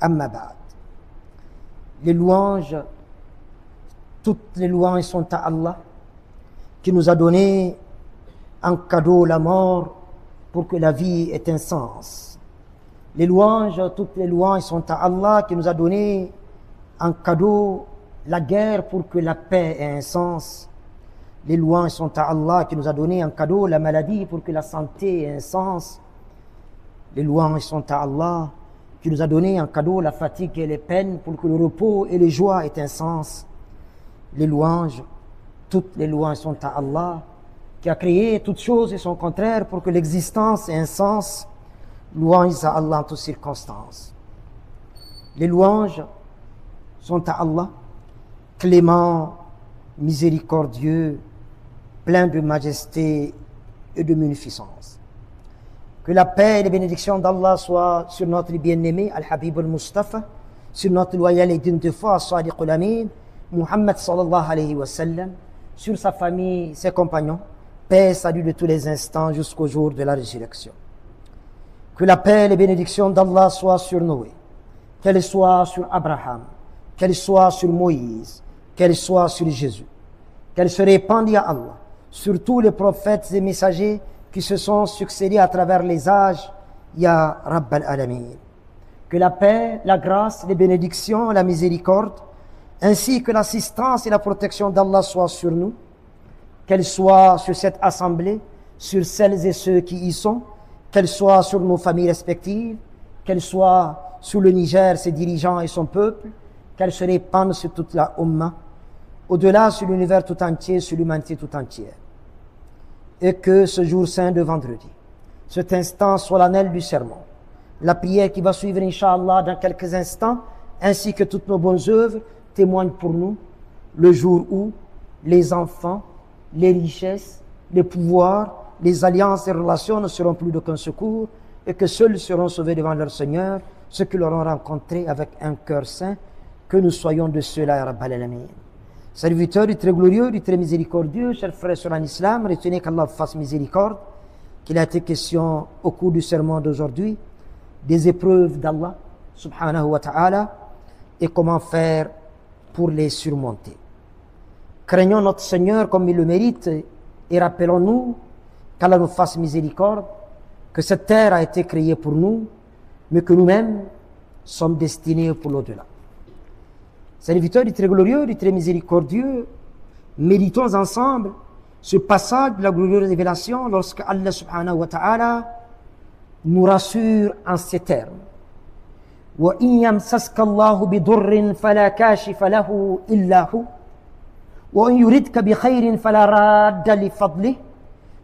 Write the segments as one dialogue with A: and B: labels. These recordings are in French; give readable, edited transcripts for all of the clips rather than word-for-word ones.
A: Amma ba'd. Les louanges, toutes les louanges sont à Allah, qui nous a donné en cadeau la mort pour que la vie ait un sens. Les louanges, toutes les louanges sont à Allah, qui nous a donné en cadeau la guerre pour que la paix ait un sens. Les louanges sont à Allah, qui nous a donné en cadeau la maladie pour que la santé ait un sens. Les louanges sont à Allah, qui nous a donné en cadeau la fatigue et les peines pour que le repos et les joies aient un sens. Les louanges, toutes les louanges sont à Allah, qui a créé toutes choses et son contraire pour que l'existence ait un sens. Louanges à Allah en toutes circonstances. Les louanges sont à Allah, clément, miséricordieux, plein de majesté et de munificence. Que la paix et les bénédictions d'Allah soient sur notre bien-aimé, Al-Habib al-Mustafa, sur notre loyal et digne de foi, As-Sadiq al-Amin, Muhammad sallallahu alayhi wa sallam, sur sa famille, ses compagnons, paix et salut de tous les instants jusqu'au jour de la résurrection. Que la paix et les bénédictions d'Allah soient sur Noé, qu'elles soient sur Abraham, qu'elles soient sur Moïse, qu'elles soient sur Jésus, qu'elles se répandent à Allah, sur tous les prophètes et messagers qui se sont succédés à travers les âges, Ya Rabbal Alamin. Que la paix, la grâce, les bénédictions, la miséricorde, ainsi que l'assistance et la protection d'Allah soient sur nous, qu'elles soient sur cette assemblée, sur celles et ceux qui y sont, qu'elles soient sur nos familles respectives, qu'elles soient sur le Niger, ses dirigeants et son peuple, qu'elles se répandent sur toute la Ummah, au-delà sur l'univers tout entier, sur l'humanité tout entière. Et que ce jour saint de vendredi, cet instant solennel du sermon, la prière qui va suivre, Inch'Allah, dans quelques instants, ainsi que toutes nos bonnes œuvres, témoignent pour nous le jour où les enfants, les richesses, les pouvoirs, les alliances et relations ne seront plus d'aucun secours et que seuls seront sauvés devant leur Seigneur, ceux qui l'auront rencontré avec un cœur saint, que nous soyons de ceux-là, ya Rabbal Alamin. Serviteurs du très glorieux, du très miséricordieux, chers frères sur en islam, retenez qu'Allah fasse miséricorde, qu'il a été question au cours du sermon d'aujourd'hui des épreuves d'Allah, subhanahu wa ta'ala, et comment faire pour les surmonter. Craignons notre Seigneur comme il le mérite et rappelons-nous qu'Allah nous fasse miséricorde, que cette terre a été créée pour nous, mais que nous-mêmes sommes destinés pour l'au-delà. Serviteurs du très glorieux, du très miséricordieux, méditons ensemble ce passage de la glorieuse révélation lorsque Allah subhanahu wa ta'ala nous rassure en ces termes. وَإِن يَمْسَسْكَ اللَّهُ بِضُرٍّ فَلَا كَاشِفَ لَهُ إِلَّا هُوَ وَإِن يُرِدْكَ بِخَيْرٍ فَلَا رَادَّ لِفَضْلِهِ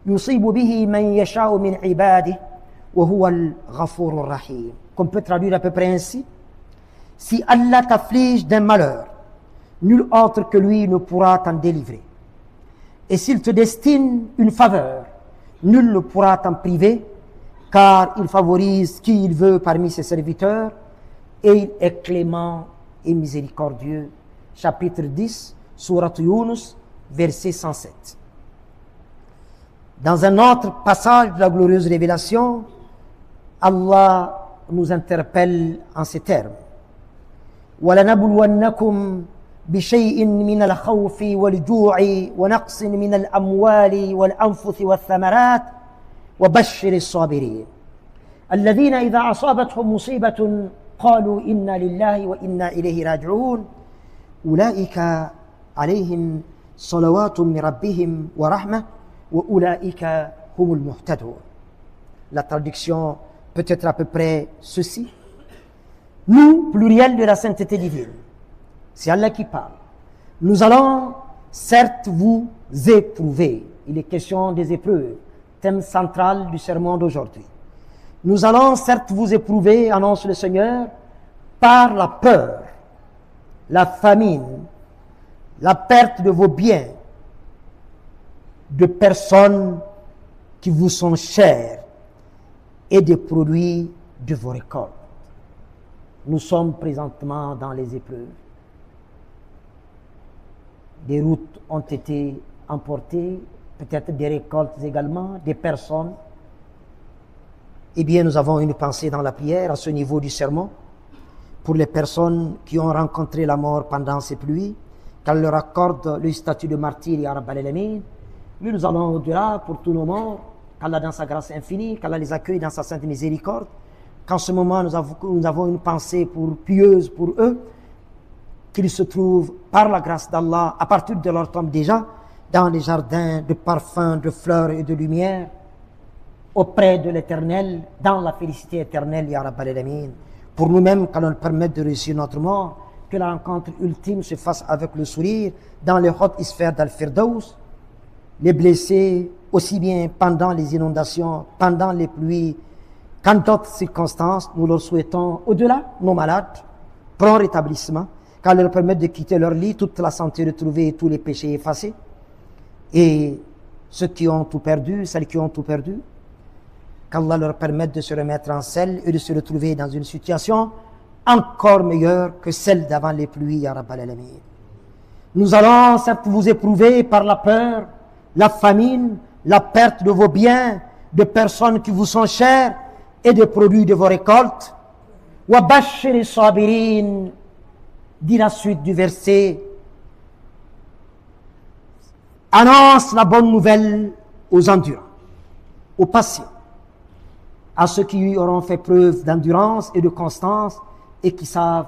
A: يُصِيبُ بِهِ مَن يَشَاءُ مِنْ عِبَادِهِ وَهُوَ الْغَفُورُ الرَّحِيمُ. Qu'on peut traduire à peu près ainsi. Si Allah t'afflige d'un malheur, nul autre que lui ne pourra t'en délivrer. Et s'il te destine une faveur, nul ne pourra t'en priver, car il favorise qui il veut parmi ses serviteurs, et il est clément et miséricordieux. Chapitre 10, Surat Yunus, verset 107. Dans un autre passage de la glorieuse révélation, Allah nous interpelle en ces termes. وَلَنَبْلُوَنَّكُمْ بِشَيْءٍ مِنَ الْخَوْفِ وَالْجُوعِ وَنَقْصٍ مِنَ الْأَمْوَالِ وَالْأَنْفُسِ وَالثَّمَرَاتِ وَبَشِّرِ الصَّابِرِينَ الَّذِينَ إِذَا أَصَابَتْهُمْ مُصِيبَةٌ قَالُوا إِنَّا لِلَّهِ وَإِنَّا إِلَيْهِ راجعون أُولَئِكَ عَلَيْهِمْ صَلَوَاتٌ مِّن رَبِّهِمْ وَرَحْمَةٌ وَأُولَئِكَ هُمُ الْمُهْتَدُونَ. La traduction peut être à peu près ceci. Nous, pluriel de la sainteté divine, c'est Allah qui parle. Nous allons certes vous éprouver. Il est question des épreuves, thème central du sermon d'aujourd'hui. Nous allons certes vous éprouver, annonce le Seigneur, par la peur, la famine, la perte de vos biens, de personnes qui vous sont chères et des produits de vos récoltes. Nous sommes présentement dans les épreuves. Des routes ont été emportées, peut-être des récoltes également, des personnes. Eh bien, nous avons une pensée dans la prière à ce niveau du sermon, pour les personnes qui ont rencontré la mort pendant ces pluies, qu'elle leur accorde le statut de martyr, ya Rabbal Alamin. Mais nous allons au-delà pour tous nos morts, qu'Allah dans sa grâce infinie, qu'Allah les accueille dans sa sainte miséricorde, qu'en ce moment nous avons une pensée pieuse pour eux, qu'ils se trouvent par la grâce d'Allah, à partir de leur tombe déjà, dans les jardins de parfums, de fleurs et de lumière, auprès de l'Éternel, dans la félicité éternelle, ya Rabbal Alamin. Pour nous-mêmes, qu'Allah nous permette de réussir notre mort, que la rencontre ultime se fasse avec le sourire, dans les hautes sphères d'Al-Firdaus. Les blessés, aussi bien pendant les inondations, pendant les pluies, qu'en d'autres circonstances, nous leur souhaitons, au-delà, nos malades, prompt rétablissement, qu'Allah leur permette de quitter leur lit, toute la santé retrouvée et tous les péchés effacés. Et ceux qui ont tout perdu, celles qui ont tout perdu, qu'Allah leur permette de se remettre en selle et de se retrouver dans une situation encore meilleure que celle d'avant les pluies, ya Rabbal Alamin. Nous allons certes vous éprouver par la peur, la famine, la perte de vos biens, de personnes qui vous sont chères et des produits de vos récoltes. Wa bashir sabirin, dit la suite du verset, annonce la bonne nouvelle aux endurants, aux patients, à ceux qui auront fait preuve d'endurance et de constance et qui savent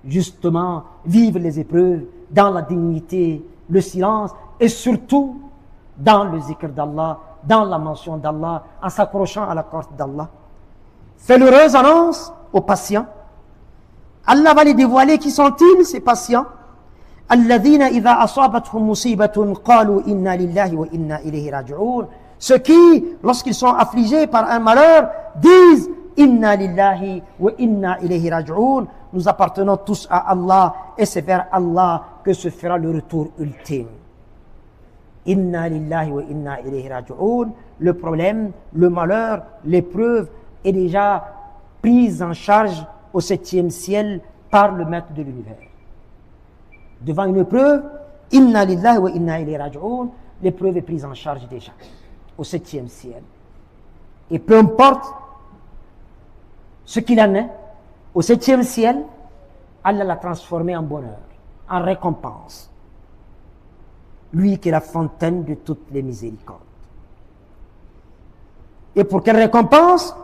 A: justement vivre les épreuves dans la dignité, le silence et surtout dans le zikr d'Allah, dans la mention d'Allah, en s'accrochant à la corde d'Allah. Fais l'heureuse annonce aux patients. Allah va les dévoiler. Qui sont-ils, ces patients? Alladhina idha asabathum musibatun qalu inna lillahi wa inna ilayhi raji'un. Ceux qui, lorsqu'ils sont affligés par un malheur, disent inna lillahi wa inna ilayhi raji'un. Nous appartenons tous à Allah et c'est vers Allah que se fera le retour ultime. Inna lillahi wa inna ilayhi raji'un. Le problème, le malheur, l'épreuve est déjà prise en charge au 7e ciel par le maître de l'univers. Devant une épreuve, inna lillahi wa inna ilayhi raji'un, l'épreuve est prise en charge déjà au 7e ciel. Et peu importe ce qu'il en est, au 7e ciel, Allah l'a transformé en bonheur, en récompense. Lui qui est la fontaine de toutes les miséricordes. Et pour quelle récompense?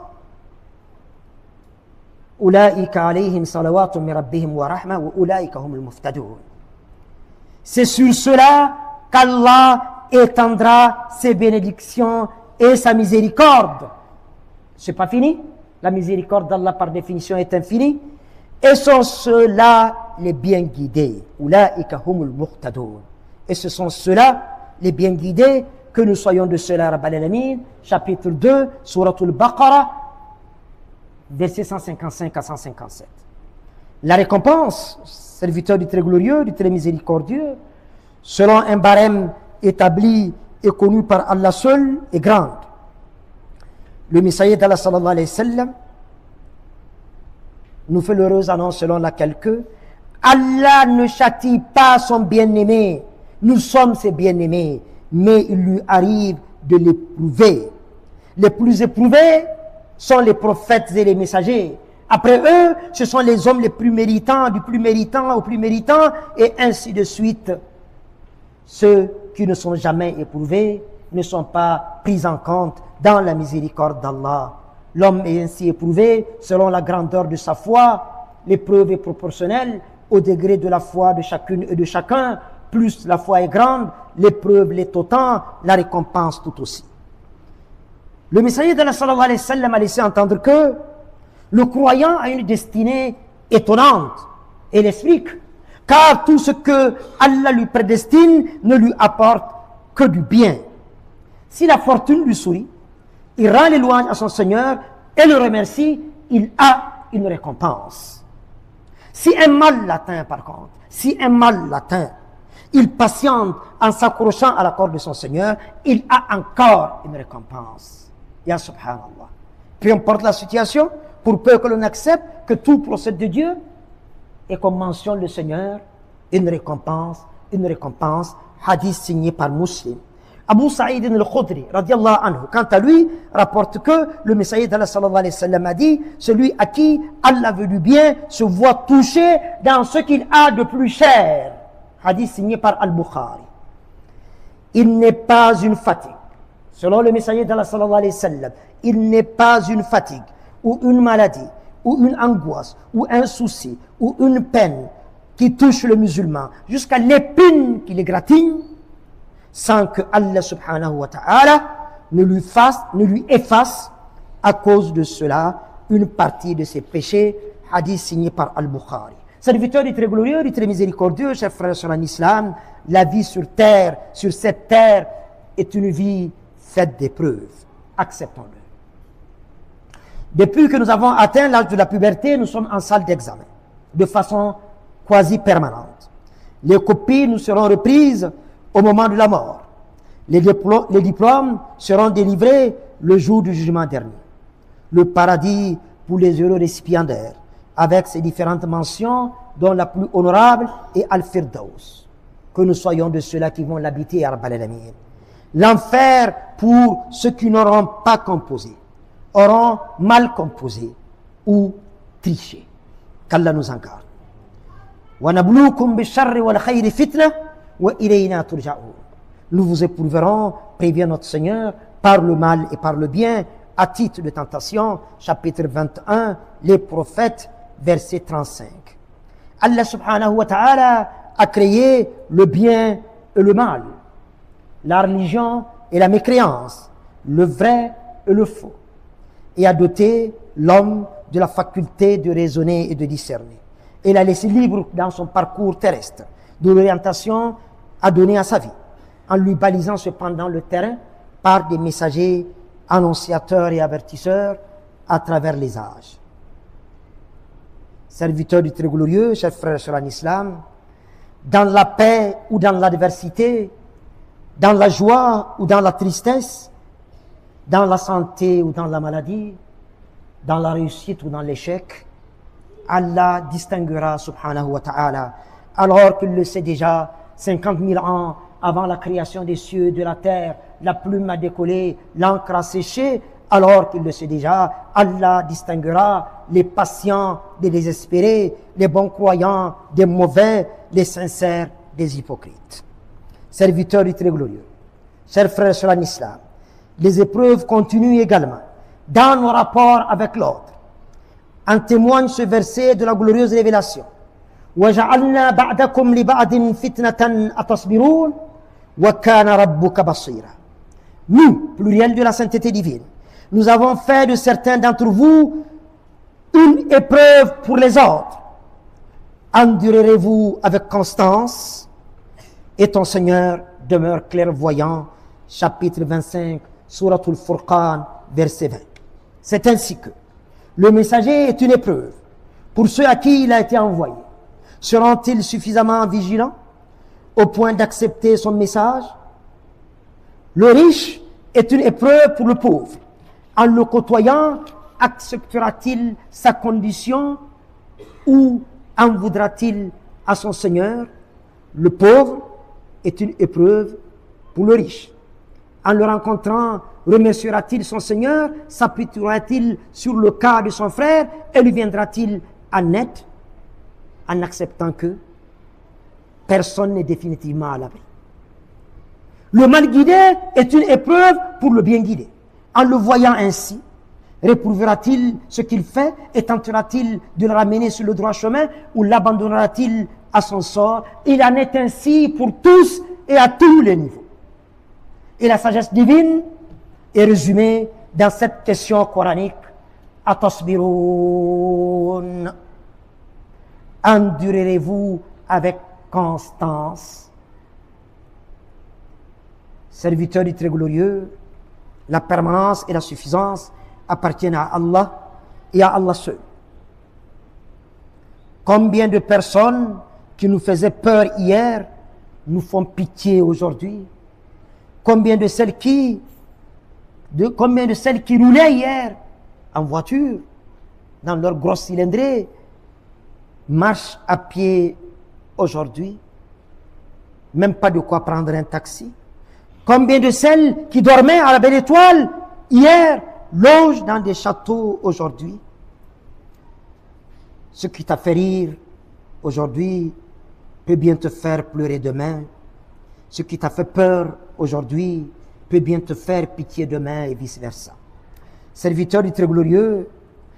A: Ulaika alayhim salawatun min rabbihim wa rahma wa ulaika humul muftadun. C'est sur cela qu'Allah étendra ses bénédictions et sa miséricorde. C'est pas fini. La miséricorde d'Allah par définition est infinie. Et sont ceux-là les bien guidés. Ulaika humul muhtadun. Et ce sont ceux-là les bien guidés, que nous soyons de ceux-là, Rabbal Alamin, chapitre 2, Suratul Baqarah, versets 155 à 157. La récompense, serviteur du très glorieux, du très miséricordieux, selon un barème établi et connu par Allah seul, est grande. Le Messager d'Allah sallallahu alayhi wa sallam nous fait l'heureuse annonce selon laquelle que Allah ne châtie pas son bien-aimé. Nous sommes ses bien-aimés, mais il lui arrive de l'éprouver. Les plus éprouvés sont les prophètes et les messagers. Après eux, ce sont les hommes les plus méritants, du plus méritant au plus méritant, et ainsi de suite. Ceux qui ne sont jamais éprouvés ne sont pas pris en compte dans la miséricorde d'Allah. L'homme est ainsi éprouvé selon la grandeur de sa foi. L'épreuve est proportionnelle au degré de la foi de chacune et de chacun. Plus la foi est grande, l'épreuve l'est autant, la récompense tout aussi. Le Messager d'Allah sallallahu alayhi wa sallam a laissé entendre que le croyant a une destinée étonnante. Et il explique, car tout ce que Allah lui prédestine ne lui apporte que du bien. Si la fortune lui sourit, il rend les louanges à son Seigneur et le remercie, il a une récompense. Si un mal l'atteint par contre, si un mal l'atteint, il patiente en s'accrochant à la corde de son Seigneur, il a encore une récompense. Ya subhanallah. Peu importe la situation, pour peu que l'on accepte que tout procède de Dieu, et comme mentionne le Seigneur, une récompense, hadith signé par Muslim. Abu Sa'id al-Khudri, radiallahu anhu, quant à lui, rapporte que le Messager d'Allah sallallahu alayhi wa sallam a dit, celui à qui Allah veut du bien se voit touché dans ce qu'il a de plus cher. Hadith signé par Al-Bukhari. Il n'est pas une fatigue. Selon le Messager d'Allah sallallahu alayhi wa sallam, il n'est pas une fatigue, ou une maladie, ou une angoisse, ou un souci, ou une peine qui touche le musulman, jusqu'à l'épine qui l'égratigne, sans que Allah subhanahu wa ta'ala ne lui efface à cause de cela une partie de ses péchés. Hadith signé par Al-Bukhari. Serviteur du très glorieux, du très miséricordieux, chers frères sur l'islam, la vie sur terre, sur cette terre, est une vie faite d'épreuves. Acceptons-le. Depuis que nous avons atteint l'âge de la puberté, nous sommes en salle d'examen, de façon quasi permanente. Les copies nous seront reprises au moment de la mort. Les diplômes seront délivrés le jour du jugement dernier. Le paradis pour les heureux récipiendaires, avec ses différentes mentions, dont la plus honorable est Al-Firdaus. Que nous soyons de ceux-là qui vont l'habiter à Rabbal Alamin. L'enfer pour ceux qui n'auront pas composé, auront mal composé ou triché. Qu'Allah nous en garde. وَنَبْلُوكُمْ بِالشَّرِّ وَالْخَيْرِ فِتْنَةً وَإِلَيْنَا تُرْجَعُونَ. Nous vous éprouverons, prévient notre Seigneur, par le mal et par le bien, à titre de tentation, chapitre 21, les prophètes, verset 35. Allah subhanahu wa ta'ala a créé le bien et le mal, la religion et la mécréance, le vrai et le faux, et a doté l'homme de la faculté de raisonner et de discerner. Et l'a laissé libre dans son parcours terrestre, de l'orientation à donner à sa vie, en lui balisant cependant le terrain par des messagers, annonciateurs et avertisseurs à travers les âges. Serviteurs du très glorieux, chers frères sur l'islam, dans la paix ou dans l'adversité, dans la joie ou dans la tristesse, dans la santé ou dans la maladie, dans la réussite ou dans l'échec, Allah distinguera subhanahu wa ta'ala, alors qu'il le sait déjà 50 000 ans avant la création des cieux et de la terre, la plume a décollé, l'encre a séché, alors qu'il le sait déjà, Allah distinguera les patients des désespérés, les bons croyants des mauvais, les sincères des hypocrites. Serviteurs du très glorieux, chers frères sur l'islam, les épreuves continuent également dans nos rapports avec l'autre. En témoigne ce verset de la glorieuse révélation. وَجَعَلْنَا بَعْدَكُمْ لِبَعْدٍ فِتْنَةً أَتَصْبِرُونَ وَكَانَ رَبُّكَ بَصِيرًا. Nous, pluriel de la sainteté divine, nous avons fait de certains d'entre vous une épreuve pour les autres. Endurerez-vous avec constance et ton Seigneur demeure clairvoyant. Chapitre 25, Suratul Furqan, verset 20. C'est ainsi que le messager est une épreuve pour ceux à qui il a été envoyé. Seront-ils suffisamment vigilants au point d'accepter son message? Le riche est une épreuve pour le pauvre. En le côtoyant, acceptera-t-il sa condition ou en voudra-t-il à son Seigneur? Le pauvre est une épreuve pour le riche. En le rencontrant, remerciera-t-il son Seigneur? S'appuiera-t-il sur le cas de son frère? Et lui viendra-t-il en aide en acceptant que personne n'est définitivement à l'abri? Le mal guidé est une épreuve pour le bien guidé. En le voyant ainsi, réprouvera-t-il ce qu'il fait et tentera-t-il de le ramener sur le droit chemin ou l'abandonnera-t-il à son sort? Il en est ainsi pour tous et à tous les niveaux. Et la sagesse divine est résumée dans cette question coranique. Atasbiroun. Endurerez-vous avec constance? Serviteurs du très glorieux, la permanence et la suffisance appartiennent à Allah et à Allah seul. Combien de personnes qui nous faisaient peur hier nous font pitié aujourd'hui? Combien de celles qui roulaient hier en voiture, dans leur grosse cylindrée, marchent à pied aujourd'hui? Même pas de quoi prendre un taxi. Combien de celles qui dormaient à la belle étoile hier logent dans des châteaux aujourd'hui? Ce qui t'a fait rire aujourd'hui peut bien te faire pleurer demain. Ce qui t'a fait peur aujourd'hui peut bien te faire pitié demain et vice-versa. Serviteurs du très glorieux,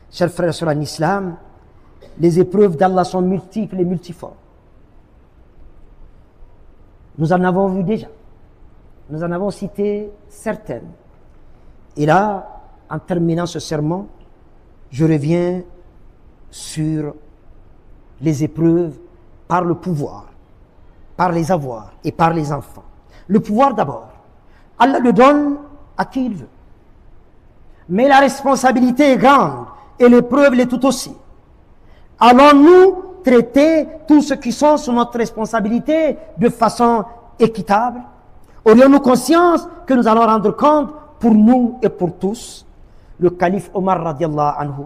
A: chers frères et sœurs en islam, les épreuves d'Allah sont multiples et multiformes. Nous en avons vu déjà. Nous en avons cité certaines. Et là, en terminant ce sermon, je reviens sur les épreuves par le pouvoir, par les avoirs et par les enfants. Le pouvoir d'abord. Allah le donne à qui il veut. Mais la responsabilité est grande et l'épreuve l'est tout aussi. Allons-nous traiter tous ceux qui sont sous notre responsabilité de façon équitable? Aurions-nous conscience que nous allons rendre compte pour nous et pour tous? Le calife Omar radiallahu anhu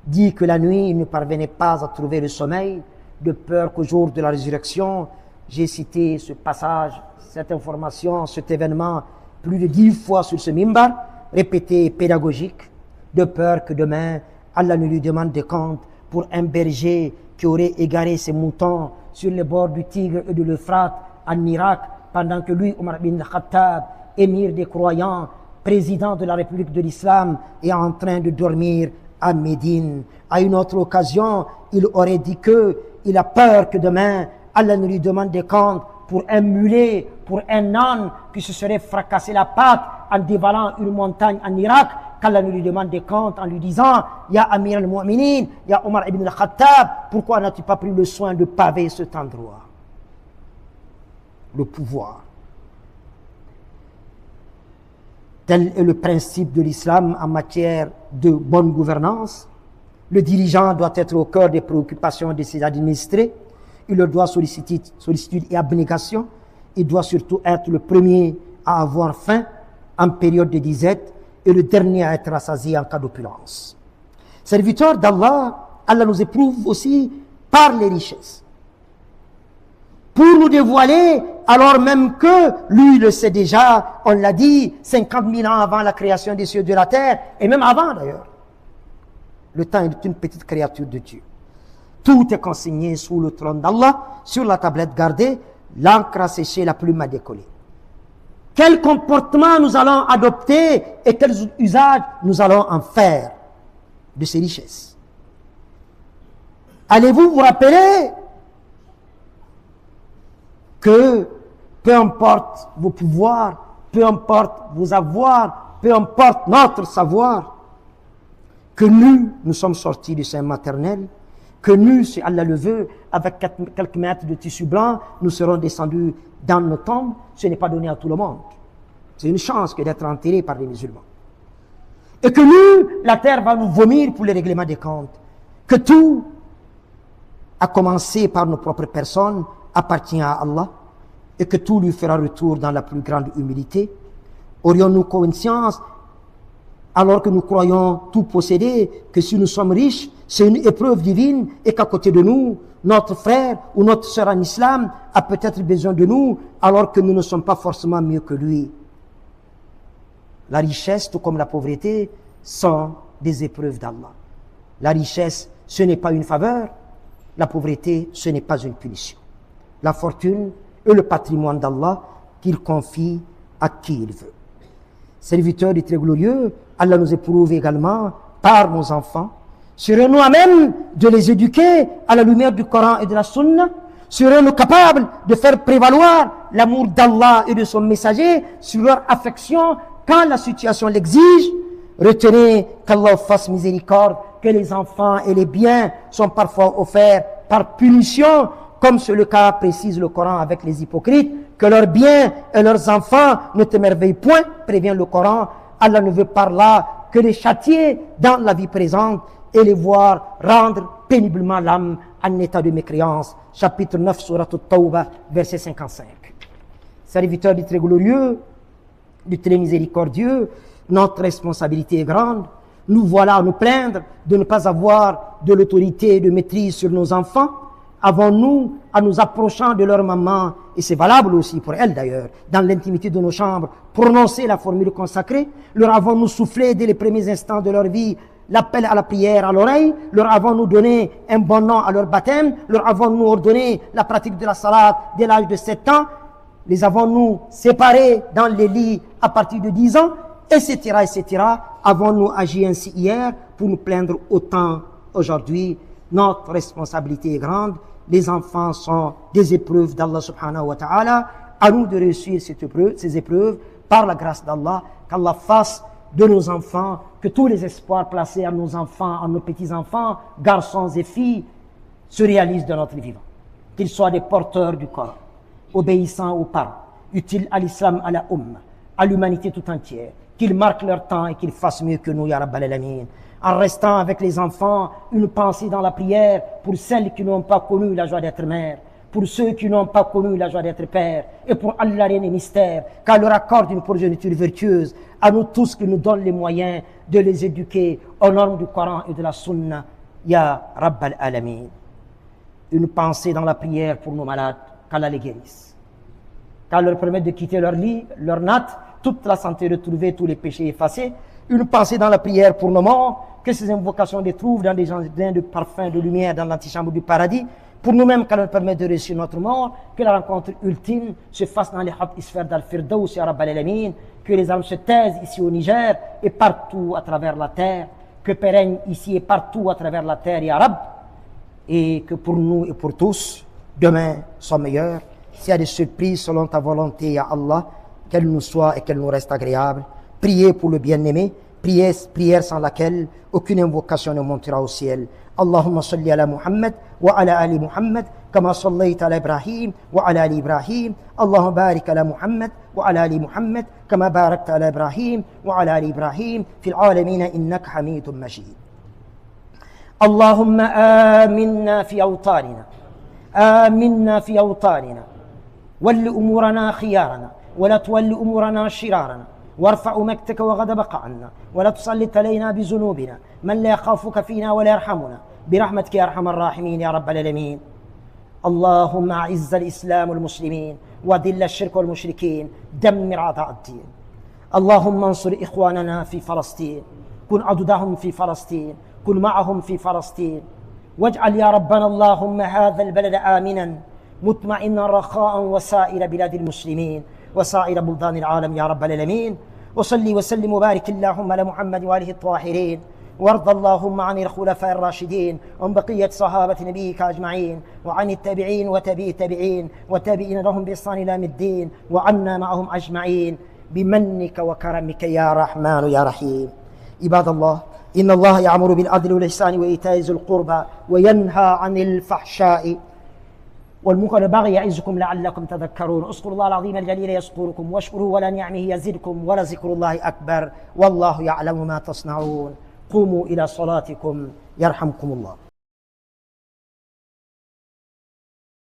A: dit que la nuit, il ne parvenait pas à trouver le sommeil de peur qu'au jour de la résurrection, j'ai cité ce passage, cette information, cet événement plus de 10 fois sur ce mimbar, répété pédagogique, de peur que demain, Allah ne lui demande des comptes pour un berger qui aurait égaré ses moutons sur les bords du Tigre et de l'Euphrate en Irak, pendant que lui, Omar bin Khattab, émir des croyants, président de la République de l'Islam, est en train de dormir à Médine. À une autre occasion, il aurait dit qu'il a peur que demain, Allah ne lui demande des comptes pour un mulet, pour un âne qui se serait fracassé la patte en dévalant une montagne en Irak, qu'Allah ne lui demande des comptes en lui disant « Ya Amir al-Mu'minin, Ya Omar ibn al-Khattab, pourquoi n'as-tu pas pris le soin de paver cet endroit ?» Le pouvoir. Tel est le principe de l'islam en matière de bonne gouvernance. Le dirigeant doit être au cœur des préoccupations de ses administrés. Il leur doit sollicitude et abnégation. Il doit surtout être le premier à avoir faim en période de disette et le dernier à être rassasié en cas d'opulence. Serviteurs d'Allah, Allah nous éprouve aussi par les richesses. Pour nous dévoiler, alors même que lui le sait déjà, on l'a dit, 50 000 ans avant la création des cieux et de la terre, et même avant d'ailleurs. Le temps est une petite créature de Dieu. Tout est consigné sous le trône d'Allah, sur la tablette gardée, l'encre a séché, la plume a décollé. Quel comportement nous allons adopter et quel usage nous allons en faire de ces richesses? Allez-vous vous rappeler que peu importe vos pouvoirs, peu importe vos avoirs, peu importe notre savoir, que nous sommes sortis du sein maternel, que nous, si Allah le veut, avec quelques mètres de tissu blanc, nous serons descendus dans nos tombes, ce n'est pas donné à tout le monde. C'est une chance que d'être enterré par les musulmans. Et que nous, la terre va nous vomir pour le règlement des comptes. Que tout, à commencer par nos propres personnes, appartient à Allah et que tout lui fera retour dans la plus grande humilité. Aurions-nous conscience, alors que nous croyons tout posséder, que si nous sommes riches, c'est une épreuve divine et qu'à côté de nous, notre frère ou notre sœur en islam a peut-être besoin de nous alors que nous ne sommes pas forcément mieux que lui. La richesse, tout comme la pauvreté, sont des épreuves d'Allah. La richesse, ce n'est pas une faveur. La pauvreté, ce n'est pas une punition. La fortune est le patrimoine d'Allah qu'il confie à qui il veut. Serviteurs du très glorieux, Allah nous éprouve également par nos enfants. Serons-nous à même de les éduquer à la lumière du Coran et de la Sunna? Serons-nous capables de faire prévaloir l'amour d'Allah et de son messager sur leur affection quand la situation l'exige? Retenez qu'Allah fasse miséricorde, que les enfants et les biens sont parfois offerts par punition, comme c'est le cas, précise le Coran avec les hypocrites, que leurs biens et leurs enfants ne t'émerveillent point, prévient le Coran. Allah ne veut par là que les châtier dans la vie présente et les voir rendre péniblement l'âme en état de mécréance. Chapitre 9, Surat At-Tawbah, verset 55. Serviteurs du très glorieux, du très miséricordieux, notre responsabilité est grande. Nous voilà à nous plaindre de ne pas avoir de l'autorité et de maîtrise sur nos enfants. Avons-nous, en nous approchant de leur maman, et c'est valable aussi pour elles d'ailleurs, dans l'intimité de nos chambres, prononcé la formule consacrée? Leur avons-nous soufflé dès les premiers instants de leur vie l'appel à la prière à l'oreille? Leur avons-nous donné un bon nom à leur baptême? Leur avons-nous ordonné la pratique de la salat dès l'âge de 7 ans? Les avons-nous séparés dans les lits à partir de 10 ans? Etc., etc. Avons-nous agi ainsi hier pour nous plaindre autant aujourd'hui? Notre responsabilité est grande. Les enfants sont des épreuves d'Allah subhanahu wa ta'ala. À nous de réussir ces épreuves par la grâce d'Allah. Qu'Allah fasse de nos enfants, que tous les espoirs placés en nos enfants, en nos petits-enfants, garçons et filles, se réalisent de notre vivant. Qu'ils soient des porteurs du Coran, obéissants aux parents, utiles à l'islam, à la à l'humanité tout entière. Qu'ils marquent leur temps et qu'ils fassent mieux que nous, ya Rabbal Alamin. En restant avec les enfants, une pensée dans la prière pour celles qui n'ont pas connu la joie d'être mère, pour ceux qui n'ont pas connu la joie d'être père, et pour Allah Reine et Mystère, qu'elle leur accorde une progéniture vertueuse, à nous tous qui nous donne les moyens de les éduquer aux normes du Coran et de la Sunna, ya Rabbal Alamin. Une pensée dans la prière pour nos malades, qu'Allah les guérisse, qu'Allah leur permette de quitter leur lit, leur natte, toute la santé retrouvée, tous les péchés effacés. Une pensée dans la prière pour nos morts, que ces invocations les trouvent dans des jardins de parfum, de lumière, dans l'antichambre du paradis. Pour nous-mêmes, qu'Allah nous permette de réussir notre mort, que la rencontre ultime se fasse dans les hautes sphères d'Al-Firdaus, ya Rabbal Alamin, que les armes se taisent ici au Niger et partout à travers la terre, que pérenne ici et partout à travers la terre, ya Rabb, et que pour nous et pour tous, demain soit meilleur. S'il y a des surprises selon ta volonté, ya Allah, qu'elles nous soient et qu'elles nous restent agréables. Priez pour le bien-aimé, prière sans laquelle aucune invocation ne montera au ciel. Allahumma salli ala Muhammad wa ala ali Muhammad kama sallayta ala Ibrahim wa ala ali Ibrahim. Allahumma barik ala Muhammad wa ala ali Muhammad kama barakta ala Ibrahim wa ala ali Ibrahim fil alamina innaka hamidun majid. اللهم آمنا في أوطاننا آمنا في أوطاننا ول أمورنا خيارنا ولا تول أمورنا شرارنا وارفع مكتك وغضبك عنا ولا تسلط علينا بذنوبنا من لا يخافك فينا ولا يرحمنا برحمتك يا أرحم الراحمين يا رب العالمين. اللهم أعز الإسلام والمسلمين وذل الشرك والمشركين دمر أعداء الدين. اللهم انصر إخواننا في فلسطين كن عضدهم في فلسطين كن معهم في فلسطين واجعل يا ربنا اللهم هذا البلد آمنا مطمئنا رخاء وسائر بلاد المسلمين وسائر بلدان العالم يا رب العالمين. وصلي وسلم وبارك اللهم على محمد وآله الطاهرين وارض اللهم عن الخلفاء الراشدين وعن بقية صحابة نبيك أجمعين وعن التابعين وتابعي التابعين وتابعين لهم بإحسان إلى يوم الدين وعنا معهم أجمعين بمنك وكرمك يا رحمن يا رحيم. عباد الله إن الله يأمر بالعدل والإحسان وإيتاء ذي القربى وينهى عن الفحشاء والمنكر والبغي يعظكم لعلكم تذكرون. اذكروا الله العظيم الجليل يذكركم واشكروه ولا نعمه يزدكم ولذكر الله أكبر والله يعلم ما تصنعون. قوموا إلى صلاتكم يرحمكم الله.